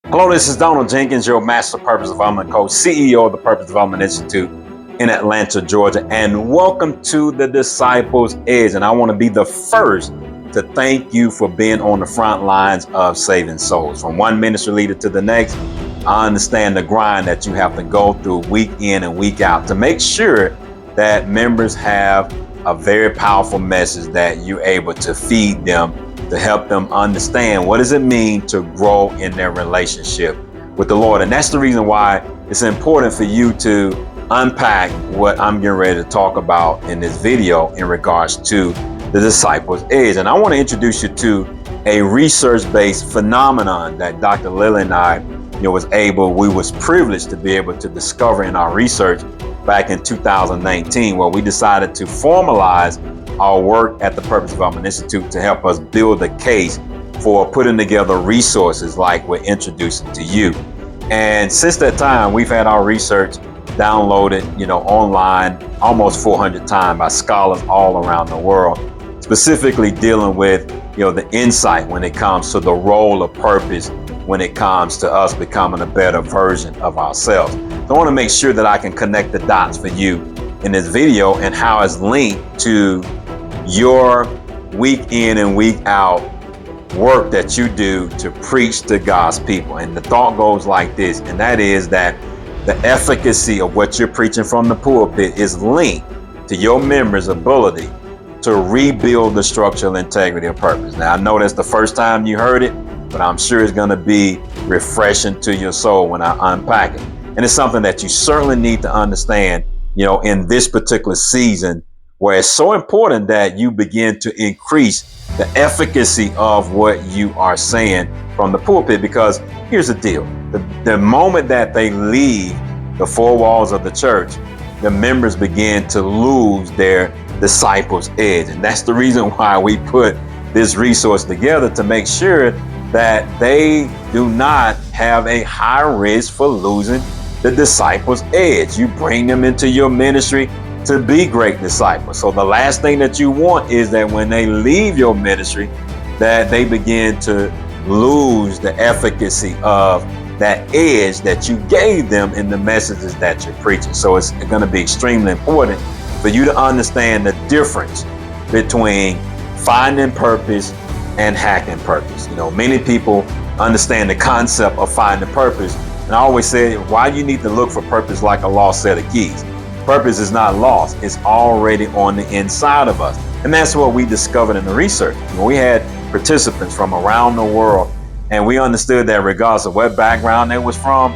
Hello, this is Donald Jenkins, your Master Purpose Development Coach, CEO of the Purpose Development Institute in Atlanta, Georgia, and welcome to the Disciples Edge. And I want to be the first to thank you for being on the front lines of saving souls. From one ministry leader to the next, I understand the grind that you have to go through week in and week out to make sure that members have a very powerful message that you're able to feed them, to help them understand what does it mean to grow in their relationship with the Lord. And that's the reason why it's important for you to unpack what I'm getting ready to talk about in this video in regards to the Disciples Edge. And I want to introduce you to a research-based phenomenon that Dr. Lily and I was privileged to be able to discover in our research back in 2019, where we decided to formalize our work at the Purpose Development Institute to help us build a case for putting together resources like we're introducing to you. And since that time, we've had our research downloaded, online almost 400 times by scholars all around the world, specifically dealing with, the insight when it comes to the role of purpose, when it comes to us becoming a better version of ourselves. So I want to make sure that I can connect the dots for you in this video and how it's linked to your week in and week out work that you do to preach to God's people. And the thought goes like this, and that is that the efficacy of what you're preaching from the pulpit is linked to your members' ability to rebuild the structural integrity of purpose. Now, I know that's the first time you heard it, but I'm sure it's going to be refreshing to your soul when I unpack it. And it's something that you certainly need to understand, in this particular season, where it's so important that you begin to increase the efficacy of what you are saying from the pulpit. Because here's the deal. The moment that they leave the four walls of the church, the members begin to lose their disciples' edge. And that's the reason why we put this resource together, to make sure that they do not have a high risk for losing the disciples' edge. You bring them into your ministry to be great disciples. So the last thing that you want is that when they leave your ministry, that they begin to lose the efficacy of that edge that you gave them in the messages that you're preaching. So it's going to be extremely important for you to understand the difference between finding purpose and hacking purpose. Many people understand the concept of finding purpose. And I always say, why you need to look for purpose like a lost set of keys. Purpose is not lost. It's already on the inside of us. And that's what we discovered in the research. We had participants from around the world, and we understood that regardless of what background they was from,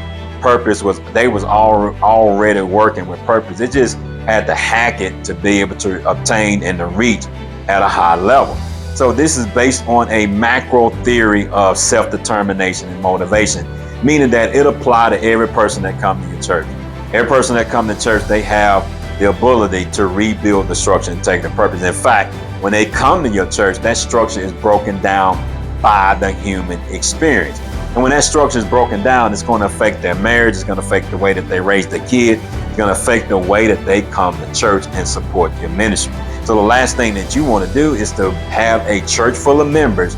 they was already working with purpose. It just had to hack it to be able to obtain and to reach at a high level. So this is based on a macro theory of self-determination and motivation, meaning that it applies to every person that comes to your church. Every person that comes to church, they have the ability to rebuild the structure and take the purpose. In fact, when they come to your church, that structure is broken down by the human experience. And when that structure is broken down, it's going to affect their marriage. It's going to affect the way that they raise their kid. It's going to affect the way that they come to church and support your ministry. So the last thing that you want to do is to have a church full of members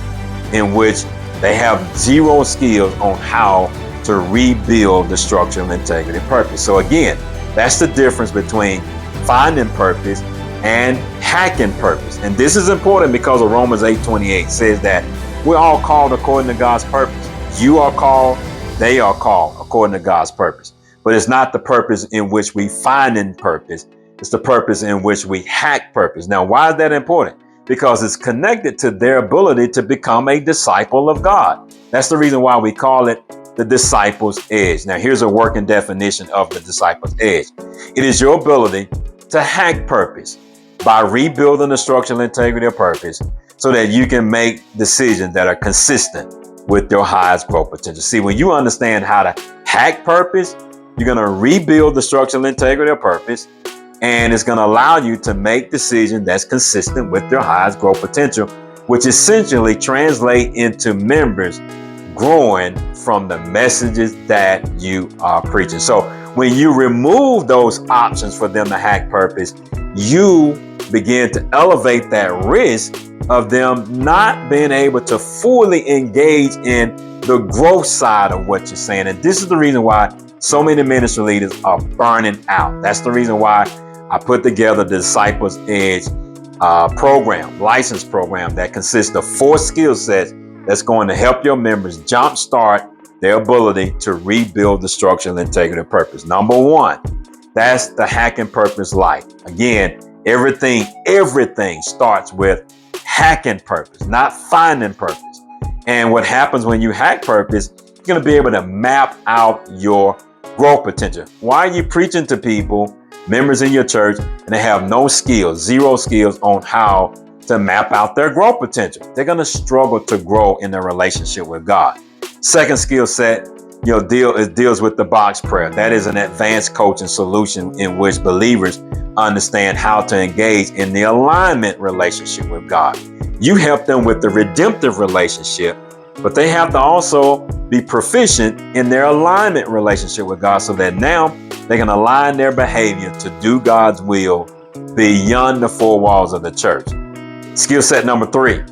in which they have zero skills on how to rebuild the structural integrity of purpose. So again, that's the difference between finding purpose and hacking purpose. And this is important because of Romans 8:28 says that we're all called according to God's purpose. You are called, they are called according to God's purpose. But it's not the purpose in which we find in purpose. It's the purpose in which we hack purpose. Now, why is that important? Because it's connected to their ability to become a disciple of God. That's the reason why we call it the disciples' edge. Now, here's a working definition of the disciples' edge. It is your ability to hack purpose by rebuilding the structural integrity of purpose so that you can make decisions that are consistent with your highest growth potential. See, when you understand how to hack purpose, you're going to rebuild the structural integrity of purpose, and it's going to allow you to make decisions that's consistent with your highest growth potential, which essentially translate into members growing from the messages that you are preaching. So when you remove those options for them to hack purpose, you begin to elevate that risk of them not being able to fully engage in the growth side of what you're saying. And this is the reason why so many ministry leaders are burning out. That's the reason why I put together the Disciples Edge program, license program that consists of 4 skill sets that's going to help your members jumpstart their ability to rebuild the structural integrity of purpose. Number 1, that's the hacking purpose life. Again, everything starts with hacking purpose, not finding purpose. And what happens when you hack purpose, you're going to be able to map out your growth potential. Why are you preaching to people, members in your church, and they have no skills, 0 skills on how to map out their growth potential? They're going to struggle to grow in their relationship with God. Second skill set, deals with the box prayer. That is an advanced coaching solution in which believers understand how to engage in the alignment relationship with God. You help them with the redemptive relationship, but they have to also be proficient in their alignment relationship with God so that now they can align their behavior to do God's will beyond the 4 walls of the church. Skill set number 3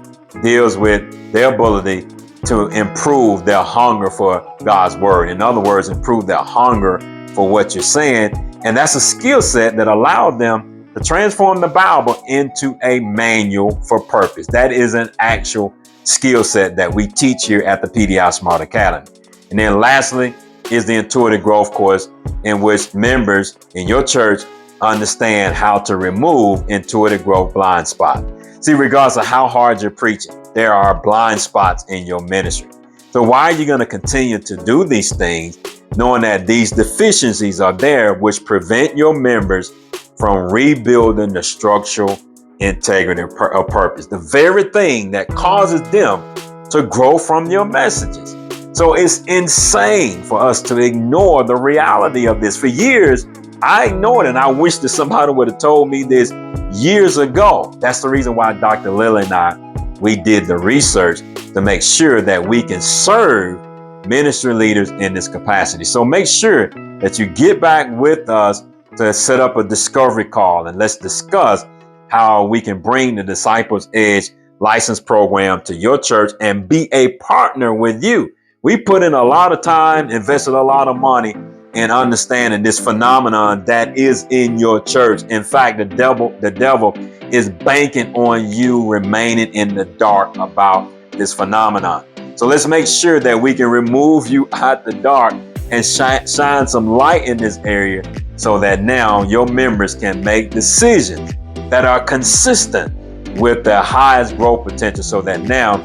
deals with their ability to improve their hunger for God's word. In other words, improve their hunger for what you're saying. And that's a skill set that allowed them to transform the Bible into a manual for purpose. That is an actual skill set that we teach here at the PDI Smart Academy. And then lastly is the Intuitive Growth course, in which members in your church understand how to remove intuitive growth blind spot. See, regardless of how hard you're preaching, there are blind spots in your ministry. So why are you going to continue to do these things, knowing that these deficiencies are there, which prevent your members from rebuilding the structural integrity of purpose, the very thing that causes them to grow from your messages? So it's insane for us to ignore the reality of this. For years, I ignored it, and I wish that somebody would have told me this years ago. That's the reason why Dr. Lily and we did the research to make sure that we can serve ministry leaders in this capacity. So make sure that you get back with us to set up a discovery call, and let's discuss how we can bring the Disciples Edge license program to your church and be a partner with you. We put in a lot of time, invested a lot of money in understanding this phenomenon that is in your church. In fact, the devil is banking on you remaining in the dark about this phenomenon. So let's make sure that we can remove you out the dark and shine some light in this area so that now your members can make decisions that are consistent with their highest growth potential, so that now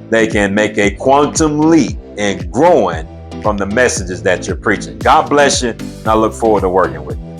they can make a quantum leap in growing from the messages that you're preaching. God bless you, and I look forward to working with you.